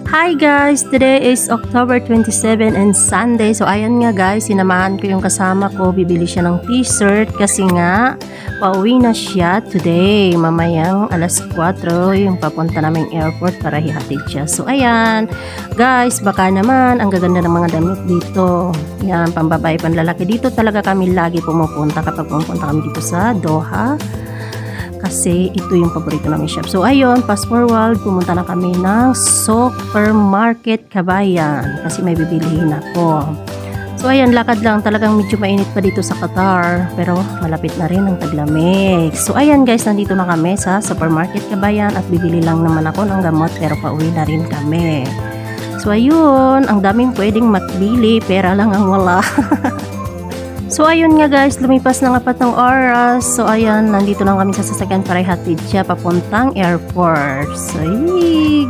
Hi guys! Today is October 27 and Sunday. So ayan nga guys, sinamahan ko yung kasama ko. Bibili siya ng t-shirt kasi nga pauwi na siya today. Mamayang alas 4 yung papunta naming airport para hihatid siya. So ayan guys, baka naman ang gaganda ng mga damit dito. Yan, pambabae, panlalaki. Dito talaga kami lagi pumupunta kapag pumupunta kami dito sa Doha. Kasi ito yung paborito namin shop. So ayun, fast forward, pumunta na kami ng supermarket Kabayan kasi may bibilihin ako. So ayan, lakad lang, talagang medyo mainit pa dito sa Qatar pero malapit na rin ang taglamig. So ayan guys, nandito na kami sa supermarket Kabayan at bibili lang naman ako ng gamot pero pauwi na rin kami. So ayun, ang daming pwedeng makbili, pera lang ang wala. So ayun nga guys, lumipas ng 4 oras. So ayan, nandito lang kami sa sasakyan para ihatid siya papuntang airport. So gumagabi